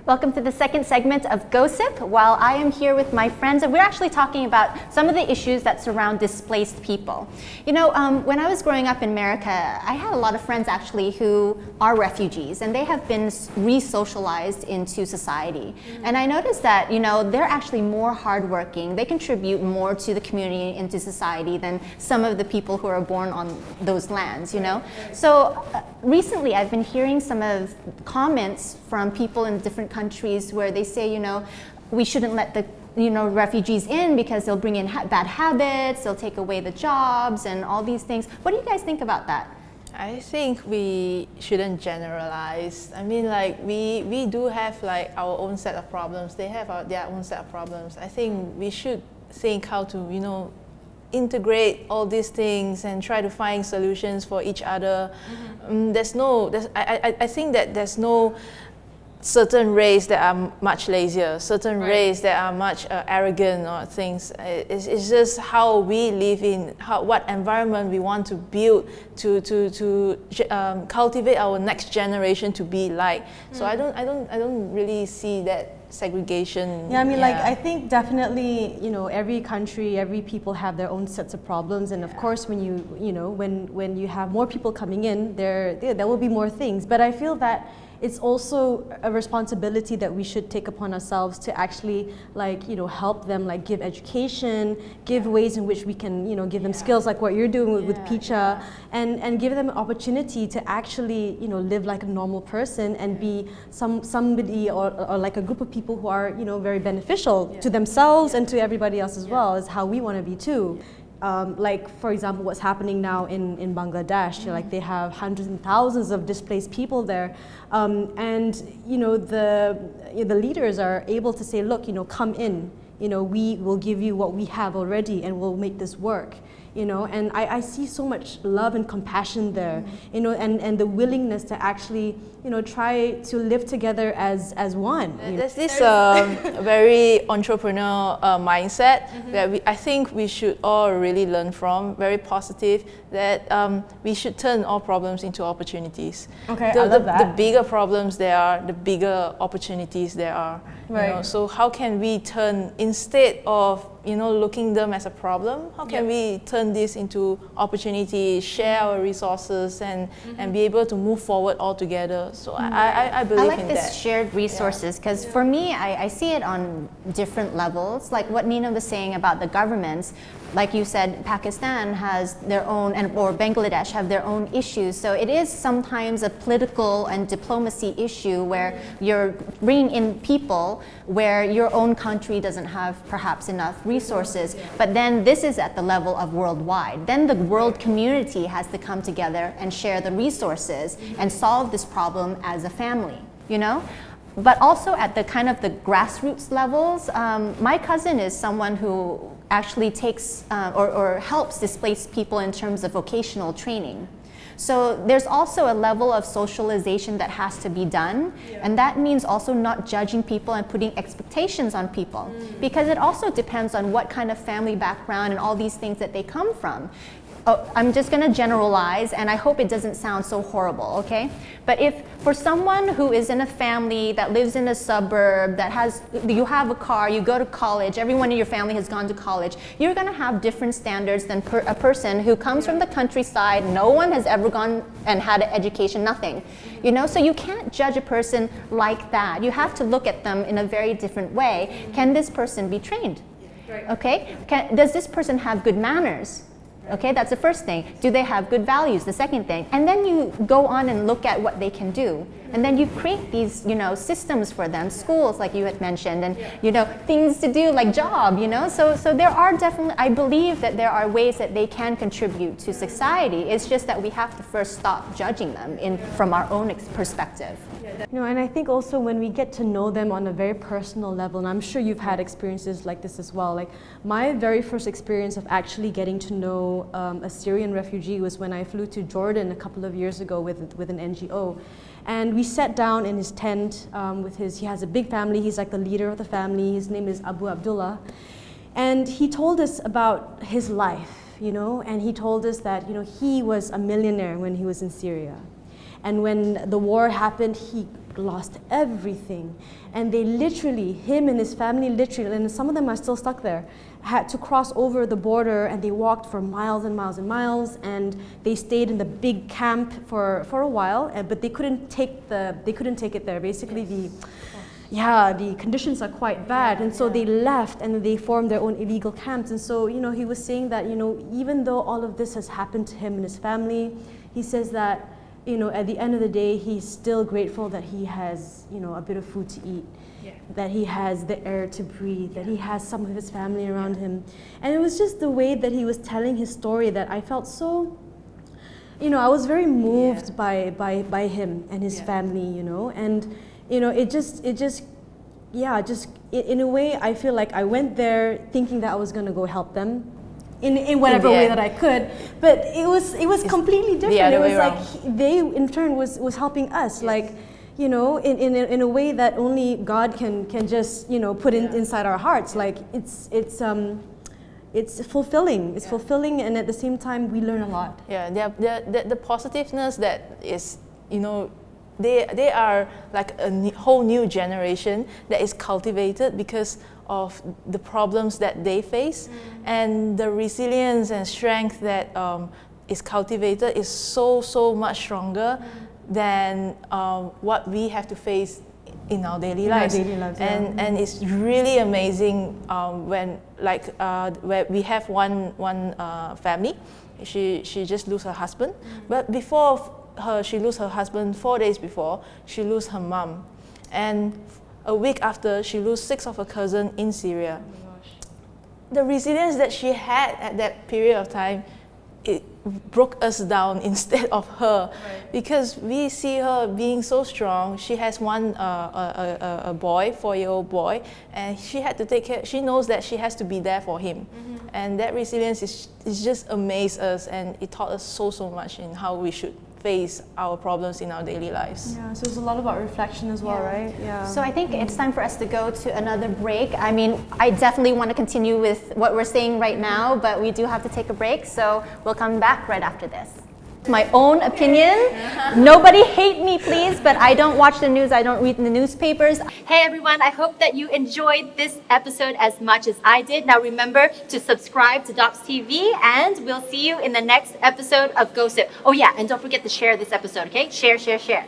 Welcome to the second segment of Gossip. While I am here with my friends, and we're actually talking about some of the issues that surround displaced people. You know, when I was growing up in America, I had a lot of friends actually who are refugees, and they have been re-socialized into society. And I noticed that, you know, they're actually more hardworking. They contribute more to the community, into society, than some of the people who are born on those lands, you know? So recently I've been hearing some of comments from people in different countries where they say, you know, we shouldn't let the refugees in because they'll bring in bad habits, they'll take away the jobs and all these things. What do you guys think about that? I think we shouldn't generalize. I mean, like, we do have like our own set of problems. They have their own set of problems. I think we should think how to, you know, integrate all these things and try to find solutions for each other. I think that there's no certain race that are much lazier, certain race that are much arrogant or things. It's just how we live in, what environment we want to build to cultivate our next generation to be like. So I don't really see that segregation. Yeah, I mean, like, I think definitely, you know, every country, every people have their own sets of problems, and of course, when when you have more people coming in, there will be more things. But I feel that it's also a responsibility that we should take upon ourselves to actually, like, you know, help them, like, give education, give ways in which we can, you know, give them skills like what you're doing with Picha, and give them an opportunity to actually, you know, live like a normal person and be somebody or like a group of people who are, you know, very beneficial to themselves and to everybody else as well, is how we want to be too. Like, for example, what's happening now in Bangladesh, like, they have hundreds and thousands of displaced people there, and, you know, the leaders are able to say, look, you know, come in, you know, we will give you what we have already and we'll make this work. You know, and I see so much love and compassion there, you know, and the willingness to actually, you know, try to live together as one. There's this very entrepreneur mindset that I think we should all really learn from, very positive, that we should turn all problems into opportunities. Okay, I love that. The bigger problems there are, the bigger opportunities there are. Right. You know, so how can we turn, instead of, you know, looking them as a problem, how can we turn this into opportunity, share our resources, and be able to move forward all together? So I believe in that. I like this shared resources, because for me, I see it on different levels. Like what Nina was saying about the governments, like you said, Pakistan has their own, or Bangladesh have their own issues. So it is sometimes a political and diplomacy issue where you're bringing in people where your own country doesn't have perhaps enough resources. But then this is at the level of worldwide. Then the world community has to come together and share the resources and solve this problem as a family, you know? But also at the kind of the grassroots levels, my cousin is someone who actually takes or helps displaced people in terms of vocational training. So there's also a level of socialization that has to be done, and that means also not judging people and putting expectations on people, because it also depends on what kind of family background and all these things that they come from. I'm just going to generalize, and I hope it doesn't sound so horrible, okay? But if for someone who is in a family that lives in a suburb, that has, you have a car, you go to college, everyone in your family has gone to college, you're going to have different standards than a person who comes from the countryside, no one has ever gone and had an education, nothing. You know, so you can't judge a person like that. You have to look at them in a very different way. Can this person be trained? Okay? Does this person have good manners? Okay, that's the first thing. Do they have good values? The second thing. And then you go on and look at what they can do. And then you create these, you know, systems for them, schools like you had mentioned, and, you know, things to do like job, you know. So there are definitely, I believe that there are ways that they can contribute to society. It's just that we have to first stop judging them from our own perspective. You know, and I think also when we get to know them on a very personal level, and I'm sure you've had experiences like this as well. Like, my very first experience of actually getting to know a Syrian refugee was when I flew to Jordan a couple of years ago with an NGO. And we sat down in his tent he has a big family, he's like the leader of the family, his name is Abu Abdullah. And he told us about his life, you know, and he told us that, you know, he was a millionaire when he was in Syria. And when the war happened, he lost everything. And they literally, him and his family literally, and some of them are still stuck there, had to cross over the border, and they walked for miles and miles and miles, and they stayed in the big camp for a while, but they couldn't take it there. Basically, the conditions are quite bad, and so they left and they formed their own illegal camps. And so, you know, he was saying that, you know, even though all of this has happened to him and his family, he says that, you know, at the end of the day, he's still grateful that he has, you know, a bit of food to eat, that he has the air to breathe, that he has some of his family around him. And it was just the way that he was telling his story that I felt so, you know, I was very moved by him and his family, you know, and, you know, in a way, I feel like I went there thinking that I was going to go help them in whatever way that I could, but it was completely different. It was like they in turn was helping us, like, you know, in a way that only God can just, you know, put inside our hearts. Like it's fulfilling. It's fulfilling, and at the same time we learn a lot. Yeah, the positiveness that is, you know, they are like a whole new generation that is cultivated because of the problems that they face, and the resilience and strength that is cultivated is so much stronger than what we have to face in our daily lives. And it's really amazing when where we have one family. She just lost her husband, but before she lose her husband, 4 days before, she lose her mom, and a week after, she lose 6 of her cousins in Syria. Oh my gosh. The resilience that she had at that period of time, it broke us down instead of her, because we see her being so strong. She has a boy, 4-year-old boy, and she had to take care. She knows that she has to be there for him, and that resilience is just amazed us, and it taught us so much in how we should face our problems in our daily lives. Yeah, so it's a lot about reflection as well, right? Yeah. So I think it's time for us to go to another break. I mean, I definitely want to continue with what we're saying right now, but we do have to take a break, so we'll come back right after this. My own opinion. Nobody hate me, please, but I don't watch the news, I don't read the newspapers. Hey everyone, I hope that you enjoyed this episode as much as I did. Now remember to subscribe to DOPStv, and we'll see you in the next episode of Gossip. Oh yeah, and don't forget to share this episode, okay? Share.